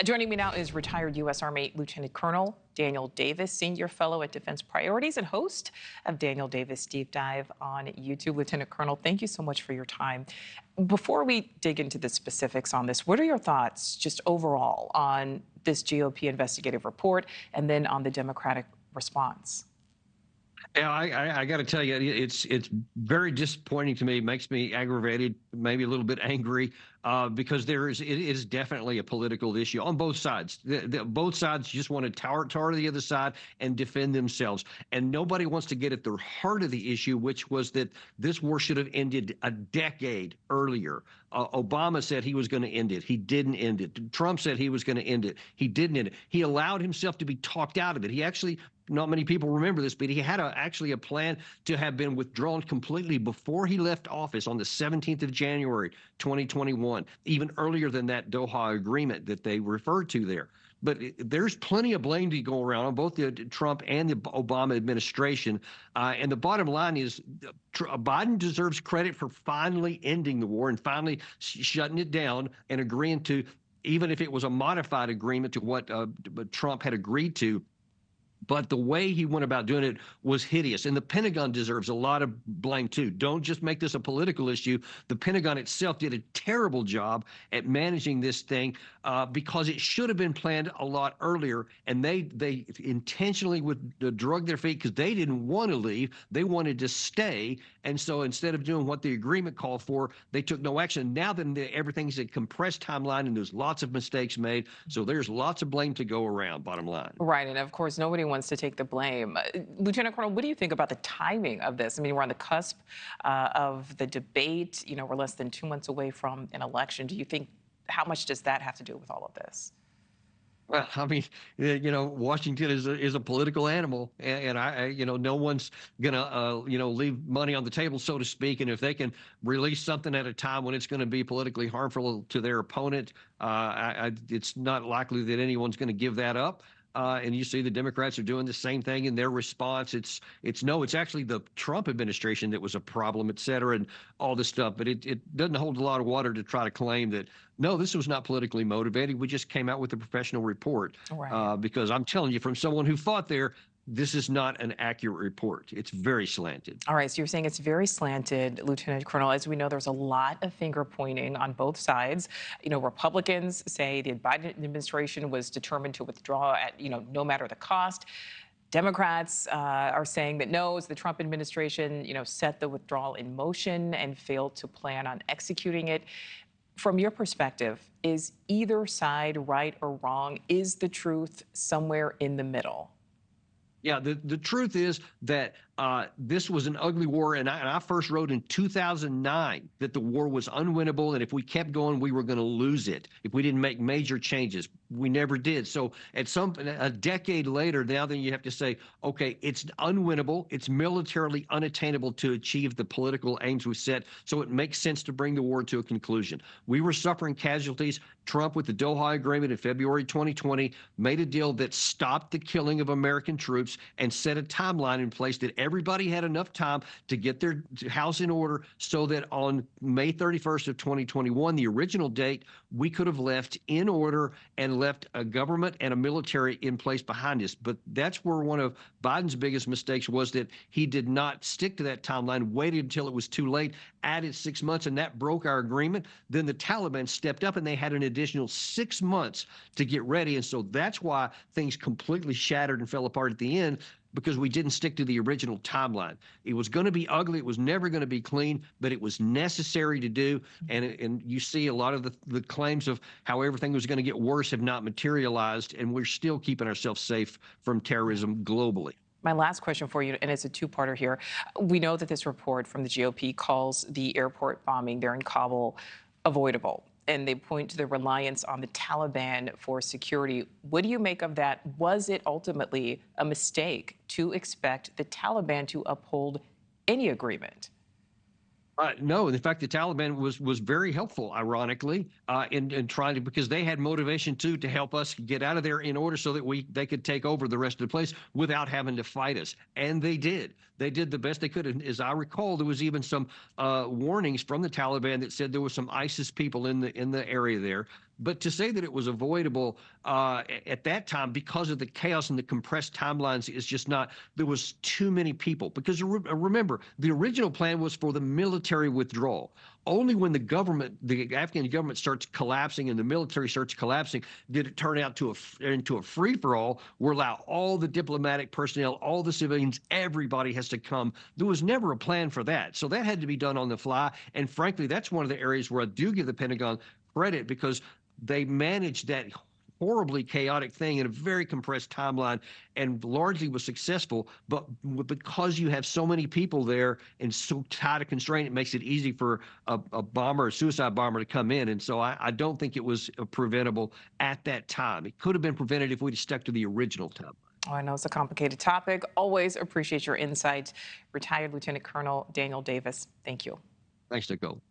Joining me now is retired U.S. Army Lieutenant Colonel Daniel Davis, Senior Fellow at Defense Priorities and host of Daniel Davis Deep Dive on YouTube. Lieutenant Colonel, thank you so much for your time. Before we dig into the specifics on this, what are your thoughts just overall on this GOP investigative report and then on the Democratic response? Yeah, I got to tell you, it's very disappointing to me. It makes me aggravated, maybe a little bit angry, because it is definitely a political issue on both sides. Both sides just want to tar the other side and defend themselves, and nobody wants to get at the heart of the issue, which was that this war should have ended a decade earlier. Obama said he was going to end it. He didn't end it. Trump said he was going to end it. He didn't end it. He allowed himself to be talked out of it. He actually, not many people remember this, but he had actually a plan to have been withdrawn completely before he left office on the 17th of January, 2021, even earlier than that Doha agreement that they referred to there. But there's plenty of blame to go around on both the Trump and the Obama administration. And the bottom line is Biden deserves credit for finally ending the war and finally shutting it down and agreeing to, even if it was a modified agreement to what Trump had agreed to. But the way he went about doing it was hideous. And the Pentagon deserves a lot of blame, too. Don't just make this a political issue. The Pentagon itself did a terrible job at managing this thing because it should have been planned a lot earlier. And they intentionally drug their feet because they didn't want to leave. They wanted to stay. And so instead of doing what the agreement called for, they took no action. Now then, everything's a compressed timeline, and there's lots of mistakes made. So there's lots of blame to go around, bottom line. Right. And of course, nobody wants to take the blame. Lieutenant Colonel, what do you think about the timing of this? I mean, we're on the cusp of the debate. You know, we're less than 2 months away from an election. Do you think, how much does that have to do with all of this? Well, I mean, Washington is a political animal, and no one's gonna, leave money on the table, so to speak. And if they can release something at a time when it's going to be politically harmful to their opponent, it's not likely that anyone's going to give that up. And you see the Democrats are doing the same thing in their response. It's actually the Trump administration that was a problem, et cetera, and all this stuff. But it doesn't hold a lot of water to try to claim that, no, this was not politically motivated. We just came out with a professional report. Right. Because I'm telling you, from someone who fought there, this is not an accurate report. It's very slanted. All right, so you're saying it's very slanted, Lieutenant Colonel. As we know, there's a lot of finger pointing on both sides. You know, Republicans say the Biden administration was determined to withdraw at, no matter the cost. Democrats are saying that no, it's the Trump administration, set the withdrawal in motion and failed to plan on executing it. From your perspective, is either side right or wrong? Is the truth somewhere in the middle? Yeah, the truth is that this was an ugly war, and I first wrote in 2009 that the war was unwinnable, and if we kept going, we were going to lose it if we didn't make major changes. We never did. So a decade later, now then you have to say, okay, it's unwinnable, it's militarily unattainable to achieve the political aims we set, so it makes sense to bring the war to a conclusion. We were suffering casualties. Trump, with the Doha Agreement in February 2020, made a deal that stopped the killing of American troops and set a timeline in place that everybody had enough time to get their house in order so that on May 31st of 2021, the original date, we could have left in order and left a government and a military in place behind us. But that's where one of Biden's biggest mistakes was, that he did not stick to that timeline, waited until it was too late, added 6 months, and that broke our agreement. Then the Taliban stepped up, and they had an additional 6 months to get ready. And so that's why things completely shattered and fell apart at the end, because we didn't stick to the original timeline. It was going to be ugly. It was never going to be clean, but it was necessary to do. And you see a lot of the claims of how everything was going to get worse have not materialized, and we're still keeping ourselves safe from terrorism globally. My last question for you, and it's a two-parter here. We know that this report from the GOP calls the airport bombing there in Kabul avoidable, and they point to the reliance on the Taliban for security. What do you make of that? Was it ultimately a mistake to expect the Taliban to uphold any agreement? No, in fact, the Taliban was very helpful, ironically, in trying to, because they had motivation too to help us get out of there in order so that they could take over the rest of the place without having to fight us, and they did. They did the best they could. And as I recall, there was even some warnings from the Taliban that said there was some ISIS people in the area there. But to say that it was avoidable at that time because of the chaos and the compressed timelines is just not. There was too many people. Because remember, the original plan was for the military withdrawal. Only when the Afghan government starts collapsing and the military starts collapsing, did it turn out into a free for all. We'll allow all the diplomatic personnel, all the civilians, everybody has to come. There was never a plan for that, so that had to be done on the fly. And frankly, that's one of the areas where I do give the Pentagon credit, because they managed that horribly chaotic thing in a very compressed timeline and largely was successful. But because you have so many people there and so tight a constraint, it makes it easy for a bomber, a suicide bomber, to come in. And so I don't think it was preventable at that time. It could have been prevented if we'd stuck to the original time. Oh, I know it's a complicated topic. Always appreciate your insight. Retired Lieutenant Colonel Daniel Davis, thank you. Thanks, Nicole.